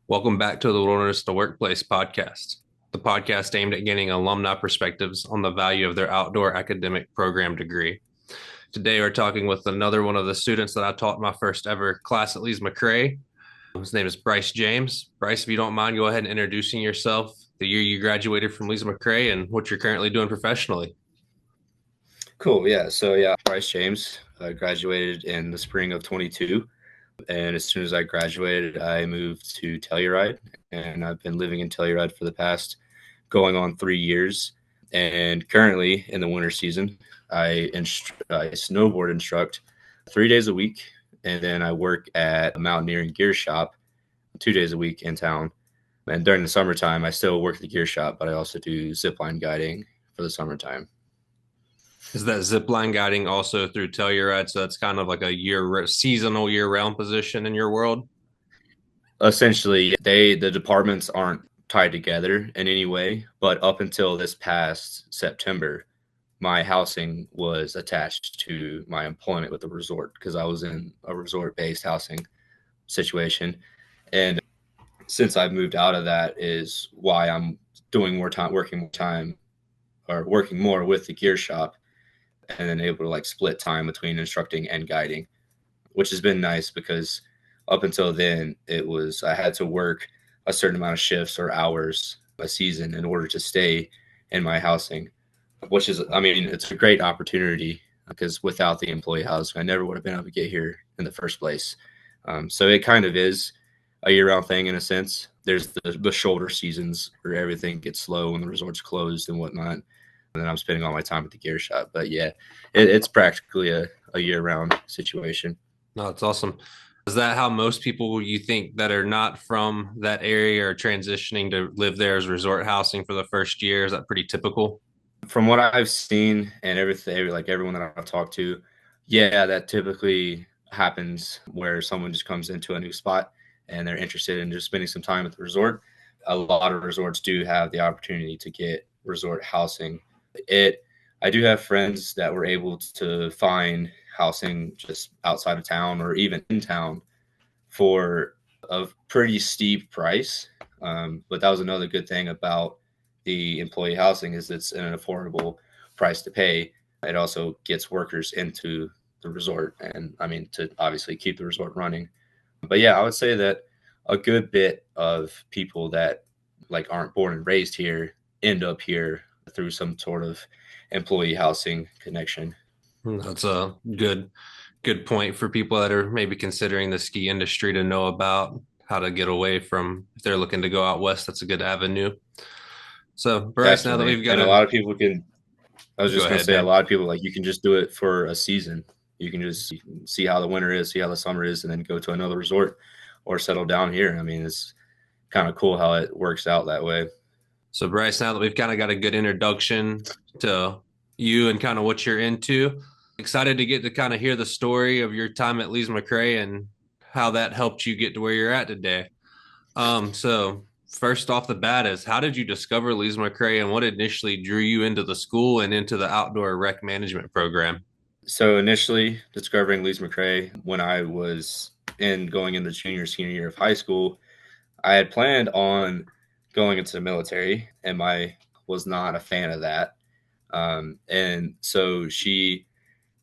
Welcome back to the Wilderness to Workplace podcast, the podcast aimed at gaining alumni perspectives on the value of their outdoor academic program degree. Today, we're talking with another one of the students that I taught my first ever class at Lees-McRae. His name is Bryce James. Bryce, if you don't mind, go ahead and introducing yourself, the year you graduated from Lees-McRae, and what you're currently doing professionally. Cool. Bryce James. I graduated in the spring of 22. And as soon as I graduated, I moved to Telluride. And I've been living in Telluride for the past going on 3 years. And currently in the winter season, I snowboard instruct 3 days a week. And then I work at a mountaineering gear shop 2 days a week in town. And during the summertime, I still work at the gear shop, but I also do zipline guiding for the summertime. Is that zip line guiding also through Telluride? So that's kind of like a seasonal year round position in your world? Essentially, the departments aren't tied together in any way, but up until this past September, my housing was attached to my employment with the resort because I was in a resort based housing situation. And since I've moved out of that is why I'm doing more time, working more with the gear shop, and then able to like split time between instructing and guiding, which has been nice because up until then it was I had to work a certain amount of shifts or hours a season in order to stay in my housing, which is, I mean, it's a great opportunity because without the employee housing, I never would have been able to get here in the first place. So it kind of is a year-round thing in a sense. There's the shoulder seasons where everything gets slow and the resort's closed and whatnot. And then I'm spending all my time at the gear shop. But yeah, it's practically a year-round situation. No, it's awesome. Is that how most people you think that are not from that area are transitioning to live there as resort housing for the first year? Is that pretty typical? From what I've seen and everything, like everyone that I've talked to, yeah, that typically happens where someone just comes into a new spot and they're interested in just spending some time at the resort. A lot of resorts do have the opportunity to get resort housing. It, I do have friends that were able to find housing just outside of town or even in town for a pretty steep price. But that was another good thing about the employee housing is it's an affordable price to pay. It also gets workers into the resort and I mean to obviously keep the resort running. But yeah, I would say that a good bit of people that like aren't born and raised here end up here through some sort of employee housing connection. That's a good point for people that are maybe considering the ski industry to know about how to get away from if they're looking to go out west. That's a good avenue. So, Bryce, now that Definitely. we've got And a a lot of people can I was go just going to ahead, say a man. lot of people like you can just do it for a season. You can just see how the winter is, see how the summer is, and then go to another resort or settle down here. I mean, it's kind of cool how it works out that way. So, Bryce, now that we've kind of got a good introduction to you and kind of what you're into, excited to get to kind of hear the story of your time at Lees-McRae and how that helped you get to where you're at today. So first off the bat is how did you discover Lees-McRae and what initially drew you into the school and into the outdoor rec management program? So initially discovering Lees-McRae when I was in going into senior year of high school, I had planned on going into the military, and my was not a fan of that. And so she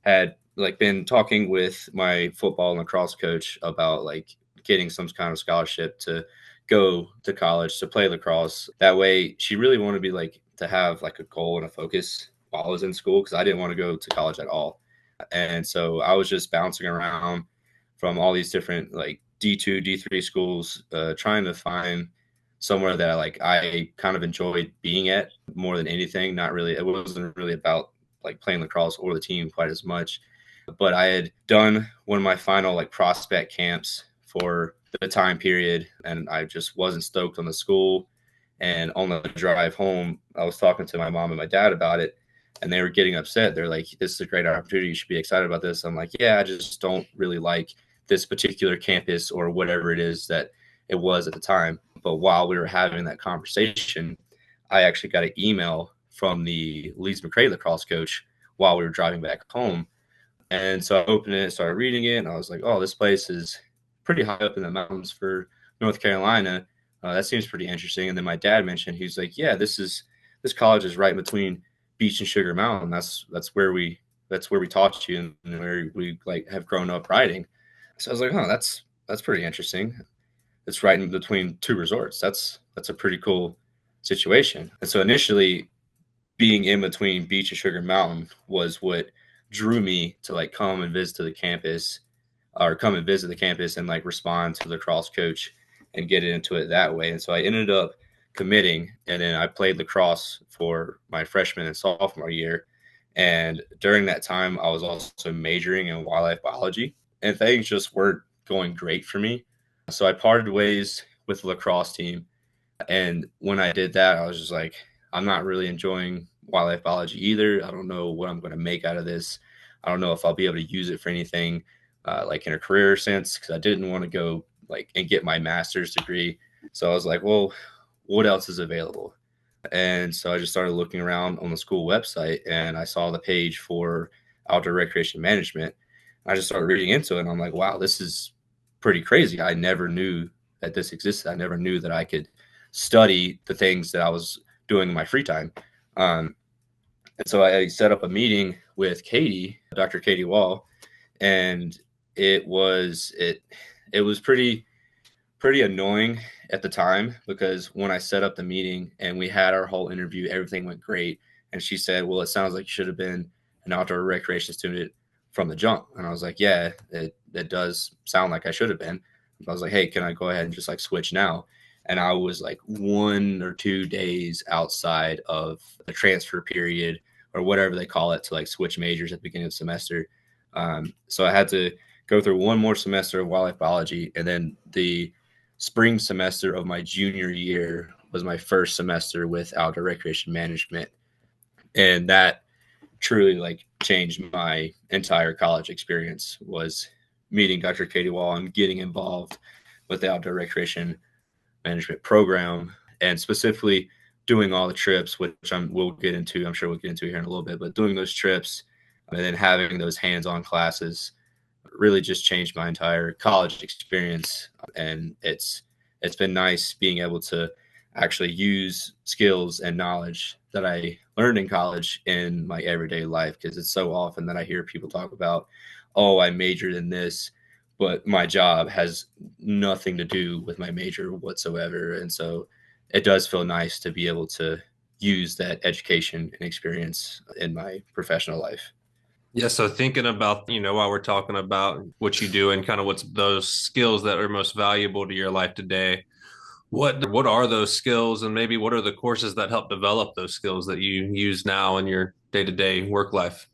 had like been talking with my football and lacrosse coach about like getting some kind of scholarship to go to college to play lacrosse. That way, she really wanted me like to have like a goal and a focus while I was in school because I didn't want to go to college at all. And so I was just bouncing around from all these different like D2, D3 schools, trying to find somewhere that like I kind of enjoyed being at more than anything. Not really, it wasn't really about like playing lacrosse or the team quite as much. But I had done one of my final like prospect camps for the time period, and I just wasn't stoked on the school. And on the drive home, I was talking to my mom and my dad about it, and they were getting upset. They're like, "This is a great opportunity. You should be excited about this." I'm like, "Yeah, I just don't really like this particular campus or whatever it is that it was at the time." But while we were having that conversation, I actually got an email from the Lees-McRae lacrosse coach while we were driving back home. And so I opened it, started reading it, and I was like, "Oh, this place is pretty high up in the mountains for North Carolina." that seems pretty interesting. And then my dad mentioned, he's like, yeah, this college is right between Beach and Sugar Mountain. That's where we taught you and where we like have grown up riding. So I was like, oh, that's pretty interesting. It's right in between two resorts. That's a pretty cool situation. And so initially, being in between Beach and Sugar Mountain was what drew me to like come and visit the campus or come and visit the campus and like respond to the lacrosse coach and get into it that way. And so I ended up committing, and then I played lacrosse for my freshman and sophomore year. And during that time, I was also majoring in wildlife biology, and things just weren't going great for me. So I parted ways with the lacrosse team. And when I did that, I was just like, I'm not really enjoying wildlife biology either. I don't know what I'm going to make out of this. I don't know if I'll be able to use it for anything like in a career sense, because I didn't want to go like and get my master's degree. So I was like, well, what else is available? And so I just started looking around on the school website, and I saw the page for outdoor recreation management. I just started reading into it, and I'm like, wow, this is pretty crazy. I never knew that this existed. I never knew that I could study the things that I was doing in my free time. Um, and so I set up a meeting with Katie, Dr. Katie Wall, and it was pretty annoying at the time, because when I set up the meeting and we had our whole interview, everything went great. And she said, well, it sounds like you should have been an outdoor recreation student from the jump. And I was like, yeah, it does sound like I should have been. I was like, hey, can I go ahead and just like switch now? And I was like 1 or 2 days outside of the transfer period or whatever they call it to like switch majors at the beginning of the semester. So I had to go through one more semester of wildlife biology, and then the spring semester of my junior year was my first semester with outdoor recreation management. And that truly like changed my entire college experience, was meeting Dr. Katie Wall and getting involved with the outdoor recreation management program, and specifically doing all the trips, which I'm sure we'll get into here in a little bit, but doing those trips and then having those hands-on classes really just changed my entire college experience. And it's been nice being able to actually use skills and knowledge that I learned in college in my everyday life, because it's so often that I hear people talk about, oh, I majored in this, but my job has nothing to do with my major whatsoever. And so it does feel nice to be able to use that education and experience in my professional life. Yeah, so thinking about, while we're talking about what you do and kind of what's those skills that are most valuable to your life today, what are those skills, and maybe what are the courses that help develop those skills that you use now in your day-to-day work life?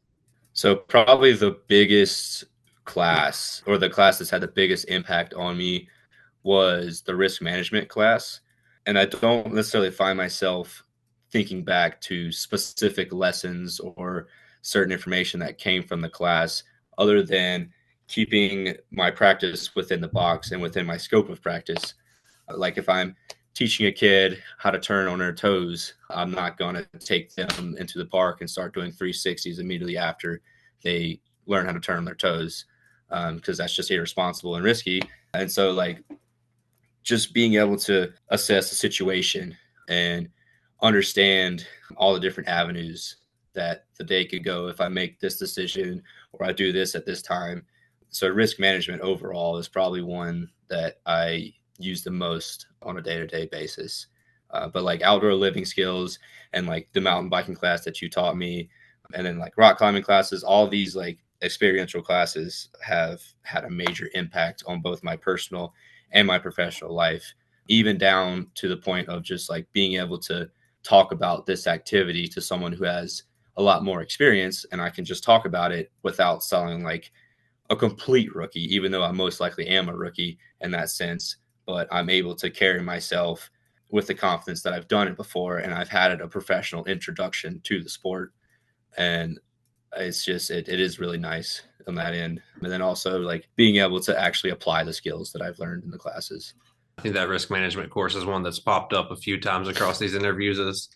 So probably the biggest class, or the class that's had the biggest impact on me, was the risk management class. And I don't necessarily find myself thinking back to specific lessons or certain information that came from the class, other than keeping my practice within the box and within my scope of practice. Like if I'm teaching a kid how to turn on their toes, I'm not going to take them into the park and start doing 360s immediately after they learn how to turn on their toes, because that's just irresponsible and risky. And so, like, just being able to assess the situation and understand all the different avenues that the day could go if I make this decision or I do this at this time. So risk management overall is probably one that I use the most on a day-to-day basis. But like outdoor living skills and like the mountain biking class that you taught me, and then like rock climbing classes, all these like experiential classes have had a major impact on both my personal and my professional life, even down to the point of just like being able to talk about this activity to someone who has a lot more experience, and I can just talk about it without sounding like a complete rookie, even though I most likely am a rookie in that sense. But I'm able to carry myself with the confidence that I've done it before, and I've had a professional introduction to the sport. And it's just, it is really nice on that end. And then also like being able to actually apply the skills that I've learned in the classes. I think that risk management course is one that's popped up a few times across these interviews as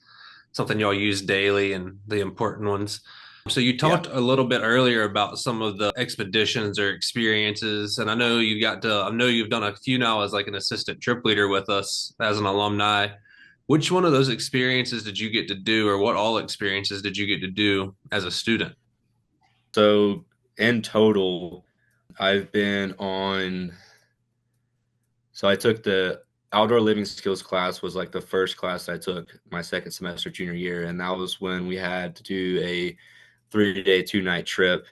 something y'all use daily and the important ones. So you Yeah. talked a little bit earlier about some of the expeditions or experiences, and I know I know you've done a few now as like an assistant trip leader with us as an alumni. Which one of those experiences did you get to do, or what all experiences did you get to do as a student? So in total, I've been on. So I took the outdoor living skills class was like the first class I took my second semester junior year, and that was when we had to do a 3-day, 2-night trip,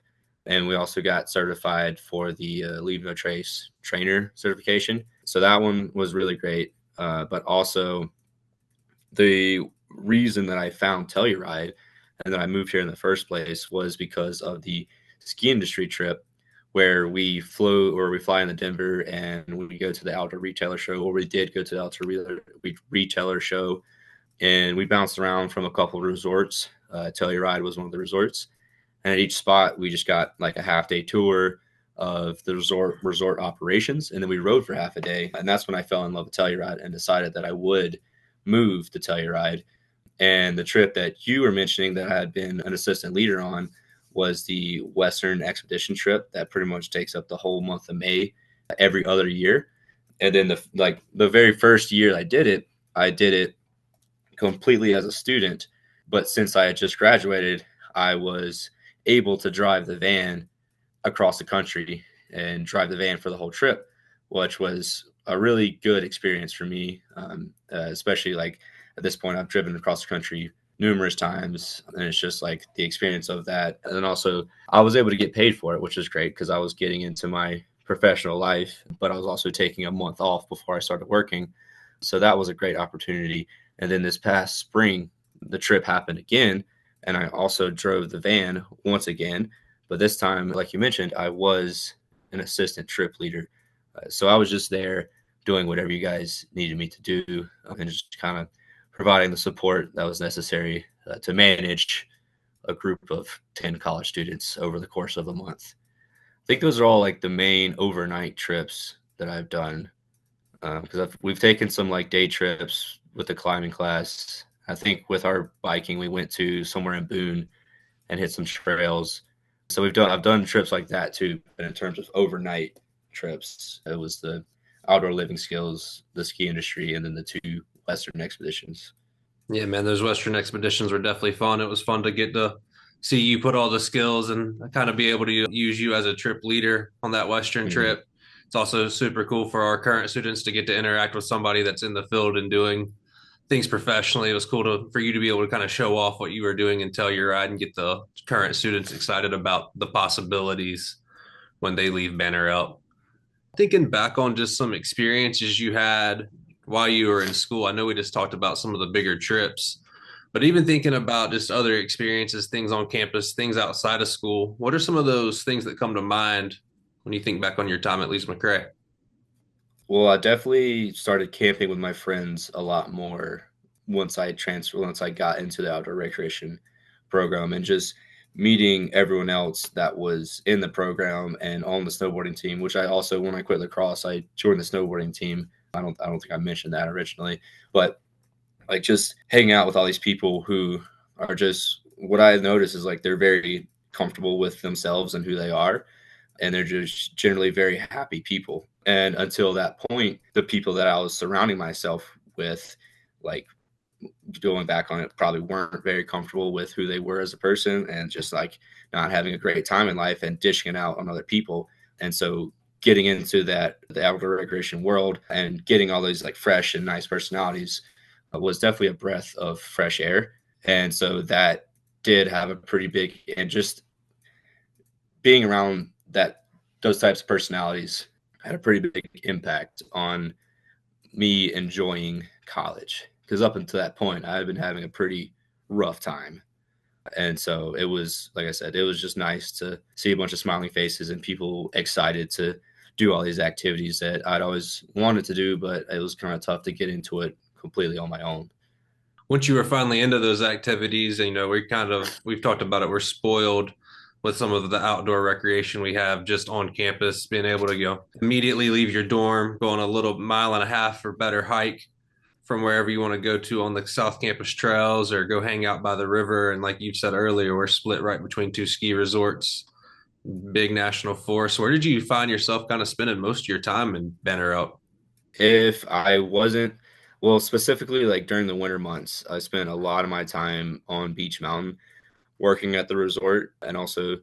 and we also got certified for the Lees-McRae trainer certification. So that one was really great. But also the reason that I found Telluride and that I moved here in the first place was because of the ski industry trip where we fly into Denver and we go to the outdoor retailer show, or we did go to the retailer show, and we bounced around from a couple of resorts. Telluride was one of the resorts, and at each spot we just got like a half day tour of the resort operations, and then we rode for half a day, and that's when I fell in love with Telluride and decided that I would move to Telluride. And the trip that you were mentioning that I had been an assistant leader on was the Western Expedition trip that pretty much takes up the whole month of May every other year. And then the very first year I did it completely as a student. But since I had just graduated, I was able to drive the van across the country and drive the van for the whole trip, which was a really good experience for me. Especially like at this point, I've driven across the country numerous times, and it's just like the experience of that. And then also, I was able to get paid for it, which was great because I was getting into my professional life, but I was also taking a month off before I started working. So that was a great opportunity. And then this past spring, the trip happened again, and I also drove the van once again. But this time, like you mentioned, I was an assistant trip leader. So I was just there doing whatever you guys needed me to do, and just kind of providing the support that was necessary to manage a group of 10 college students over the course of a month. I think those are all like the main overnight trips that I've done, because we've taken some like day trips with the climbing class. I think with our biking, we went to somewhere in Boone and hit some trails. So I've done trips like that too. But in terms of overnight trips, it was the outdoor living skills, the ski industry, and then the two Western expeditions. Yeah, man, those Western expeditions were definitely fun. It was fun to get to see you put all the skills and kind of be able to use you as a trip leader on that Western Mm-hmm. trip. It's also super cool for our current students to get to interact with somebody that's in the field and doing things professionally. It was cool for you to be able to kind of show off what you were doing and tell your ride and get the current students excited about the possibilities when they leave Banner out. Thinking back on just some experiences you had while you were in school, I know we just talked about some of the bigger trips, but even thinking about just other experiences, things on campus, things outside of school, what are some of those things that come to mind when you think back on your time at Lees-McRae? Well, I definitely started camping with my friends a lot more once I got into the outdoor recreation program, and just meeting everyone else that was in the program and on the snowboarding team, which I also, when I quit lacrosse, I joined the snowboarding team. I don't think I mentioned that originally, but like just hanging out with all these people who are just, what I noticed is like they're very comfortable with themselves and who they are, and they're just generally very happy people. And until that point, the people that I was surrounding myself with, like going back on it, probably weren't very comfortable with who they were as a person, and just like not having a great time in life and dishing it out on other people. And so getting into the outdoor recreation world and getting all these like fresh and nice personalities was definitely a breath of fresh air. And so that did have a pretty big, and just being around those types of personalities had a pretty big impact on me enjoying college, because up until that point I had been having a pretty rough time. And so it was, like I said, it was just nice to see a bunch of smiling faces and people excited to do all these activities that I'd always wanted to do, but it was kind of tough to get into it completely on my own. Once you were finally into those activities, and, we've talked about it, we're spoiled with some of the outdoor recreation we have just on campus, being able to immediately leave your dorm, go on a little mile and a half or better hike from wherever you want to go to on the South Campus trails or go hang out by the river. And like you said earlier, we're split right between two ski resorts, big national forest. Where did you find yourself kind of spending most of your time in Banner Elk? If I wasn't, well, specifically like during the winter months, I spent a lot of my time on Beach Mountain working at the resort. And also,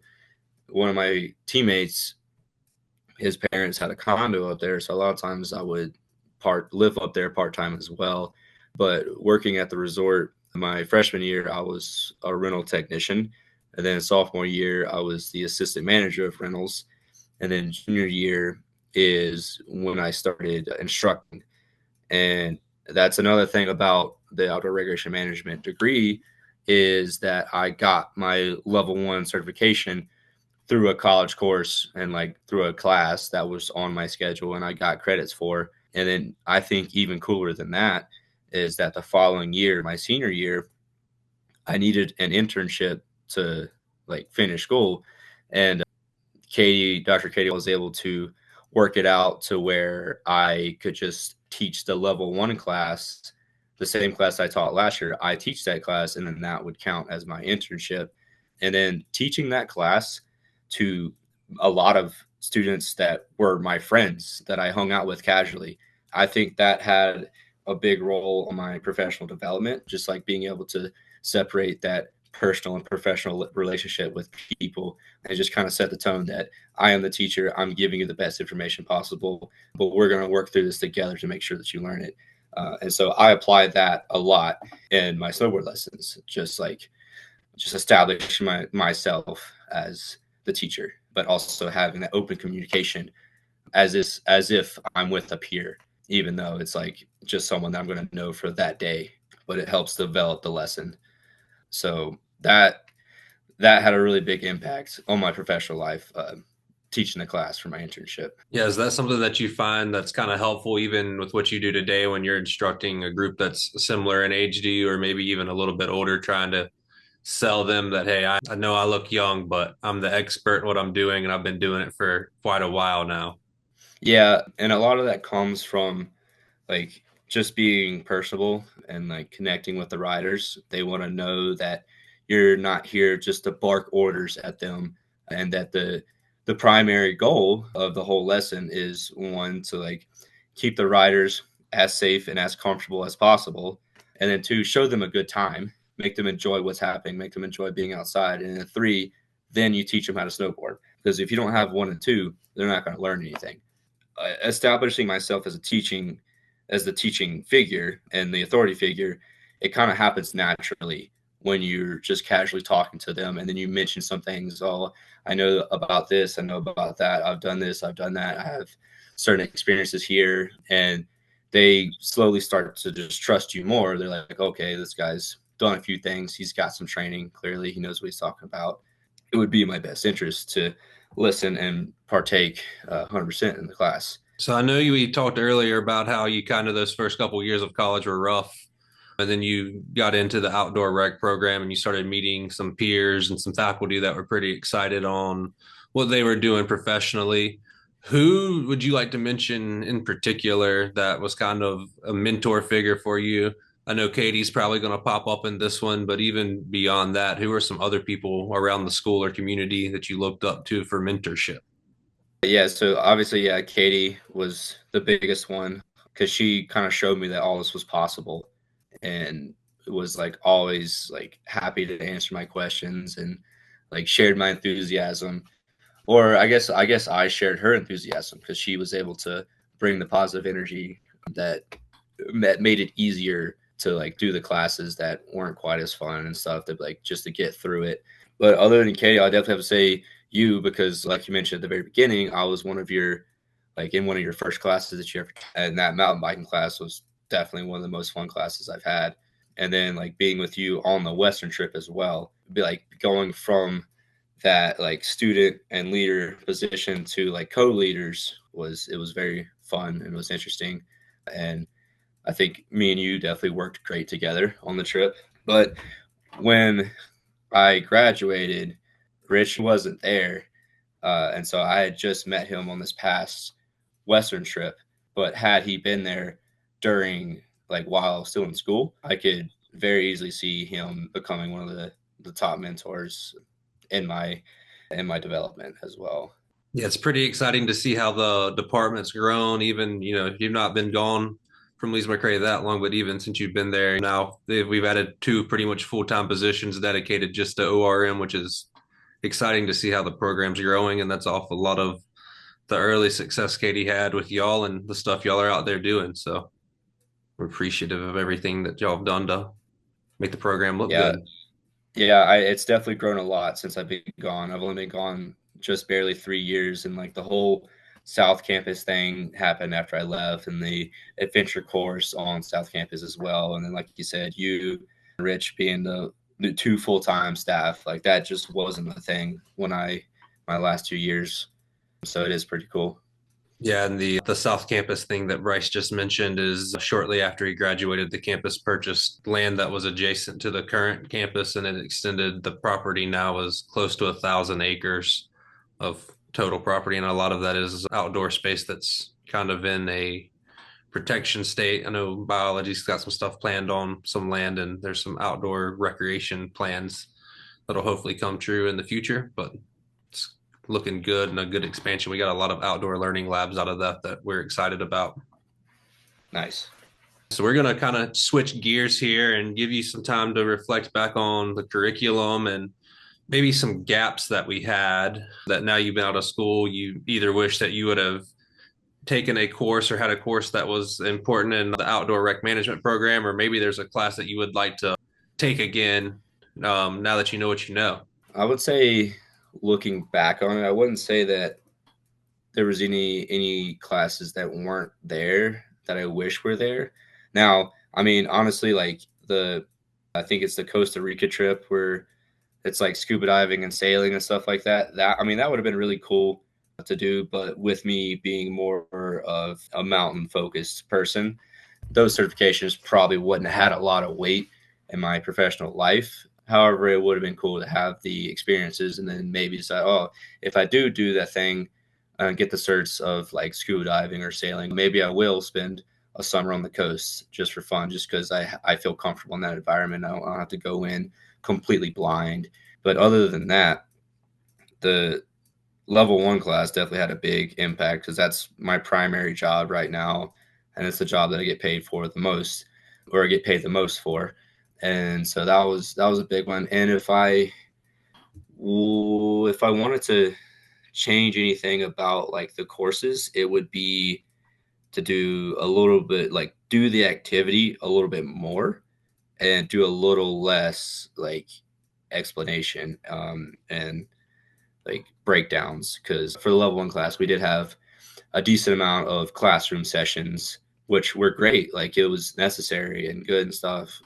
one of my teammates, his parents had a condo up there. So a lot of times I would live up there part time as well. But working at the resort, my freshman year, I was a rental technician. And then sophomore year, I was the assistant manager of rentals. And then junior year is when I started instructing. And that's another thing about the outdoor recreation management degree is that I got my level 1 certification through a college course and like through a class that was on my schedule and I got credits for. And then I think even cooler than that is that the following year, my senior year, I needed an internship to like finish school. And Dr. Katie was able to work it out to where I could just teach the level 1 class, the same class I taught last year. I teach that class, and then that would count as my internship. And then teaching that class to a lot of students that were my friends that I hung out with casually, I think that had a big role on my professional development, just like being able to separate that personal and professional relationship with people and just kind of set the tone that I am the teacher. I'm giving you the best information possible, but we're going to work through this together to make sure that you learn it. And so I apply that a lot in my snowboard lessons, just establishing myself as the teacher, but also having that open communication as if I'm with a peer, even though it's like just someone that I'm going to know for that day, but it helps develop the lesson. So that had a really big impact on my professional life, teaching the class for my internship. Yeah, is that something that you find that's kind of helpful even with what you do today when you're instructing a group that's similar in age to you or maybe even a little bit older, trying to sell them that, hey, I know I look young, but I'm the expert in what I'm doing and I've been doing it for quite a while now. Yeah, and a lot of that comes from like just being personable and like connecting with the riders. They want to know that you're not here just to bark orders at them, and that the primary goal of the whole lesson is one to like keep the riders as safe and as comfortable as possible, and then two, show them a good time, make them enjoy what's happening, make them enjoy being outside, and then three, then you teach them how to snowboard, because if you don't have one and two, they're not going to learn anything. Establishing myself as the teaching figure and the authority figure, it kind of happens naturally when you're just casually talking to them, and then you mention some things. Oh, I know about this, I know about that, I've done this, I've done that, I have certain experiences here, and they slowly start to just trust you more. They're like, okay, this guy's done a few things, he's got some training, clearly he knows what he's talking about. It would be in my best interest to listen and partake 100% in the class. So I know we talked earlier about how you kind of those first couple of years of college were rough, and then you got into the outdoor rec program and you started meeting some peers and some faculty that were pretty excited on what they were doing professionally. Who would you like to mention in particular that was kind of a mentor figure for you? I know Katie's probably going to pop up in this one, but even beyond that, who are some other people around the school or community that you looked up to for mentorship? Yeah, so obviously, yeah, Katie was the biggest one because she kind of showed me that all this was possible, and was like always like happy to answer my questions and like shared my enthusiasm. Or I guess I shared her enthusiasm because she was able to bring the positive energy that that made it easier to like do the classes that weren't quite as fun and stuff, that like just to get through it. But other than Katie, I definitely have to say you, because like you mentioned at the very beginning, I was one of your like in one of your first classes that you ever, and that mountain biking class was definitely one of the most fun classes I've had. And then like being with you on the Western trip as well, be like going from that like student and leader position to like co-leaders, was very fun and was interesting. And I think me and you definitely worked great together on the trip. But when I graduated, Rich wasn't there. And so I had just met him on this past Western trip. But had he been there during like while I was still in school, I could very easily see him becoming one of the top mentors in my development as well. Yeah, it's pretty exciting to see how the department's grown. Even, you've not been gone from Lees-McRae that long, but even since you've been there now, we've added two pretty much full-time positions dedicated just to ORM, which is exciting to see how the program's growing. And that's off a lot of the early success Katie had with y'all and the stuff y'all are out there doing. So we're appreciative of everything that y'all have done to make the program look Yeah, good. yeah, it's definitely grown a lot since I've been gone. I've only been gone just barely 3 years, and like the whole South Campus thing happened after I left, and the adventure course on South Campus as well. And then, like you said, you, Rich, being the two full time staff, like that just wasn't a thing when my last 2 years. So it is pretty cool. Yeah, and the South Campus thing that Bryce just mentioned is shortly after he graduated, the campus purchased land that was adjacent to the current campus, and it extended the property now is close to 1,000 acres of total property, and a lot of that is outdoor space that's kind of in a protection state. I know biology's got some stuff planned on some land, and there's some outdoor recreation plans that'll hopefully come true in the future, but it's looking good and a good expansion. We got a lot of outdoor learning labs out of that we're excited about. Nice. So we're going to kind of switch gears here and give you some time to reflect back on the curriculum and maybe some gaps that we had that now you've been out of school, you either wish that you would have taken a course or had a course that was important in the outdoor rec management program, or maybe there's a class that you would like to take again now that you know what you know. I would say, looking back on it, I wouldn't say that there was any classes that weren't there that I wish were there. Now, I mean, honestly, like I think it's the Costa Rica trip where it's like scuba diving and sailing and stuff like that. That, I mean, that would have been really cool to do, but with me being more of a mountain focused person, those certifications probably wouldn't have had a lot of weight in my professional life. However, it would have been cool to have the experiences and then maybe decide, oh, if I do that thing, get the certs of like scuba diving or sailing, maybe I will spend a summer on the coast just for fun, just because I feel comfortable in that environment. I don't have to go in completely blind. But other than that, the level one class definitely had a big impact because that's my primary job right now. And it's the job that I get paid for the most, or I get paid the most for. And so that was a big one. And if I wanted to change anything about like the courses, it would be to do a little bit, like do the activity a little bit more and do a little less like explanation and like breakdowns. Because for the level one class, we did have a decent amount of classroom sessions, which were great. Like it was necessary and good and stuff.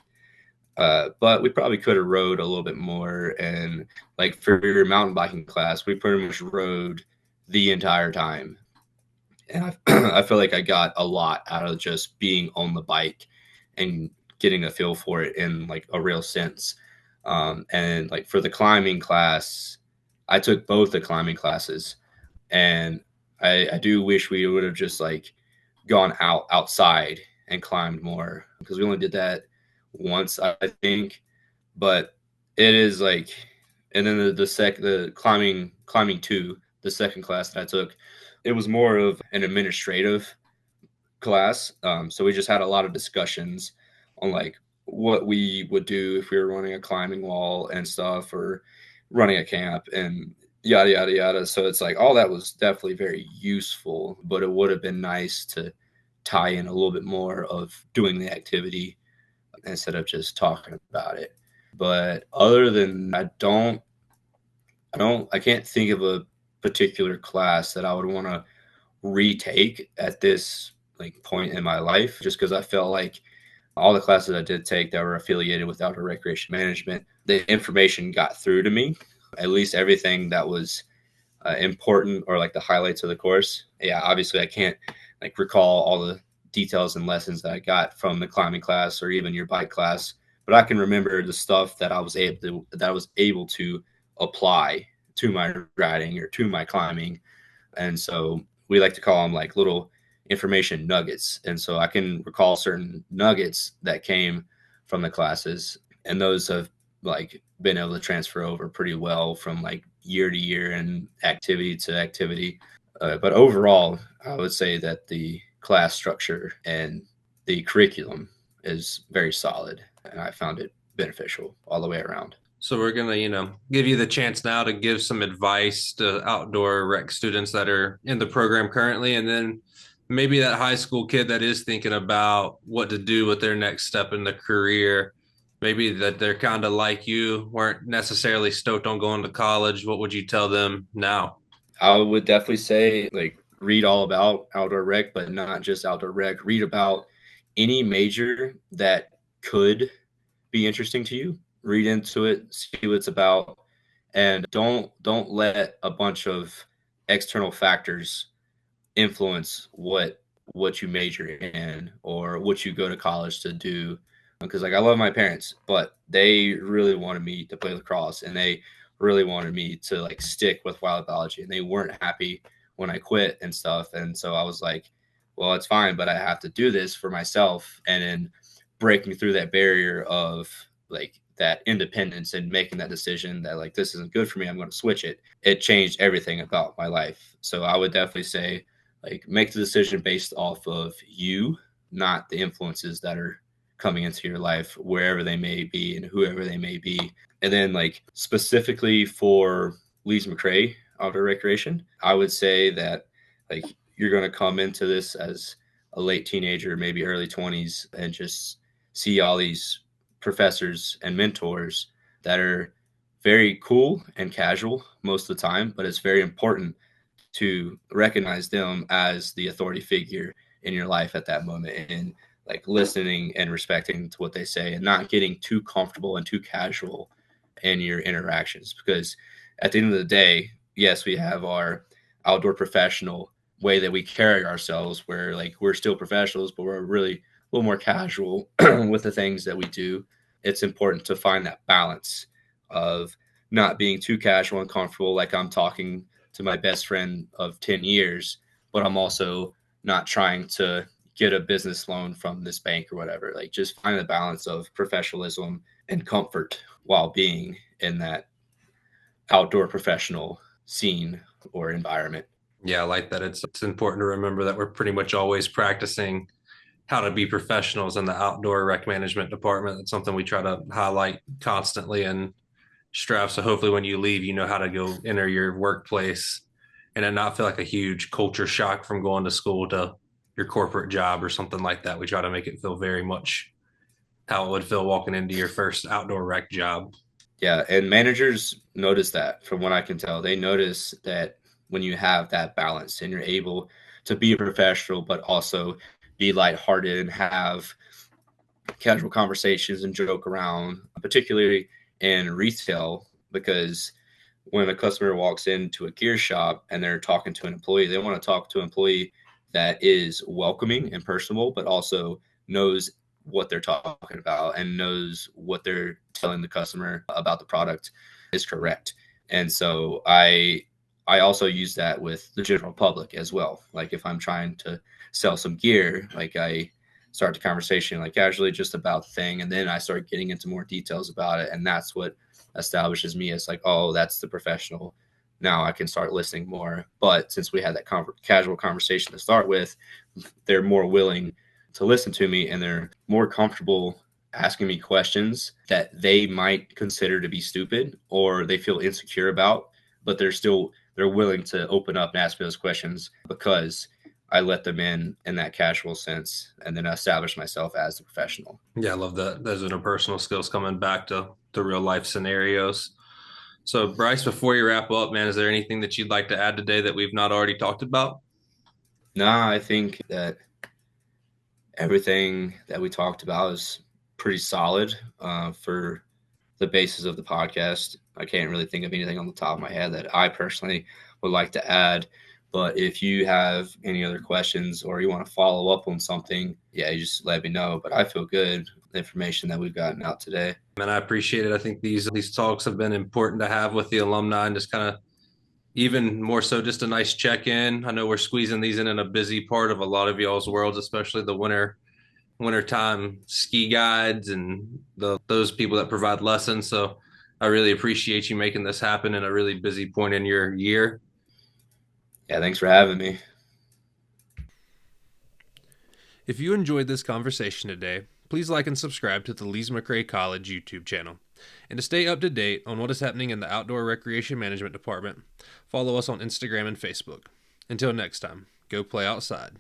But we probably could have rode a little bit more. And like for your mountain biking class, we pretty much rode the entire time. And I feel like I got a lot out of just being on the bike and getting a feel for it in like a real sense. And like for the climbing class, I took both the climbing classes, and I do wish we would have just like gone outside and climbed more because we only did that once, I think. But it is like, and then the climbing two, the second class that I took, it was more of an administrative class. So we just had a lot of discussions on like what we would do if we were running a climbing wall and stuff, or running a camp and yada yada yada. So it's like all that was definitely very useful, but it would have been nice to tie in a little bit more of doing the activity instead of just talking about it. But other than I can't think of a particular class that I would want to retake at this like point in my life, just because I felt like all the classes I did take that were affiliated with outdoor recreation management, the information got through to me, at least everything that was important or like the highlights of the course. Yeah, obviously I can't like recall all the details and lessons that I got from the climbing class or even your bike class, but I can remember the stuff that I was able to apply to my riding or to my climbing. And so we like to call them like little information nuggets. And so I can recall certain nuggets that came from the classes, and those have like been able to transfer over pretty well from like year to year and activity to activity. But overall, I would say that the class structure and the curriculum is very solid, and I found it beneficial all the way around. So we're gonna, give you the chance now to give some advice to outdoor rec students that are in the program currently, and then maybe that high school kid that is thinking about what to do with their next step in the career. Maybe that they're kind of like you, weren't necessarily stoked on going to college. What would you tell them now? I would definitely say like read all about outdoor rec, but not just outdoor rec. Read about any major that could be interesting to you. Read into it, see what it's about, and don't let a bunch of external factors influence what you major in or what you go to college to do. Because like I love my parents, but they really wanted me to play lacrosse, and they really wanted me to like stick with wild biology, and they weren't happy when I quit and stuff. And so I was like, well, it's fine, but I have to do this for myself. And then breaking through that barrier of like that independence and making that decision that like this isn't good for me, I'm going to switch it. It changed everything about my life. So I would definitely say like make the decision based off of you, not the influences that are coming into your life, wherever they may be and whoever they may be. And then like specifically for Lees-McRae outdoor recreation, I would say that like you're going to come into this as a late teenager, maybe early 20s, and just see all these professors and mentors that are very cool and casual most of the time, but it's very important to recognize them as the authority figure in your life at that moment, and like listening and respecting to what they say and not getting too comfortable and too casual in your interactions. Because at the end of the day, yes, we have our outdoor professional way that we carry ourselves where like we're still professionals, but we're really a little more casual with the things that we do. It's important to find that balance of not being too casual and comfortable, like I'm talking to my best friend of 10 years, but I'm also not trying to get a business loan from this bank or whatever. Like just find the balance of professionalism and comfort while being in that outdoor professional scene or environment. Yeah, I like that. It's important to remember that we're pretty much always practicing how to be professionals in the outdoor rec management department. That's something we try to highlight constantly and stress. So hopefully when you leave, you know how to go enter your workplace and then not feel like a huge culture shock from going to school to your corporate job or something like that. We try to make it feel very much how it would feel walking into your first outdoor rec job. Yeah, and managers notice that from what I can tell. They notice that when you have that balance and you're able to be a professional, but also be lighthearted and have casual conversations and joke around, particularly in retail, because when a customer walks into a gear shop and they're talking to an employee, they want to talk to an employee that is welcoming and personable, but also knows what they're talking about and knows what they're telling the customer about the product is correct. And so I also use that with the general public as well. Like if I'm trying to sell some gear, like I start the conversation like casually just about the thing, and then I start getting into more details about it, and that's what establishes me as like, oh, that's the professional. Now I can start listening more. But since we had that casual conversation to start with, they're more willing to listen to me, and they're more comfortable asking me questions that they might consider to be stupid or they feel insecure about, but they're willing to open up and ask me those questions because I let them in that casual sense, and then I establish myself as the professional. Yeah, I love that. Those interpersonal skills coming back to real life scenarios. So, Bryce, before you wrap up, man, is there anything that you'd like to add today that we've not already talked about? Nah, I think that everything that we talked about is pretty solid for the basis of the podcast. I can't really think of anything on the top of my head that I personally would like to add. But if you have any other questions or you want to follow up on something, yeah, you just let me know. But I feel good with the information that we've gotten out today. And I appreciate it. I think these talks have been important to have with the alumni and just kind of even more so just a nice check-in. I know we're squeezing these in a busy part of a lot of y'all's worlds, especially the wintertime ski guides and those people that provide lessons. So I really appreciate you making this happen in a really busy point in your year. Yeah, thanks for having me. If you enjoyed this conversation today, please like and subscribe to the Lees-McRae College YouTube channel. And to stay up to date on what is happening in the Outdoor Recreation Management Department, follow us on Instagram and Facebook. Until next time, go play outside.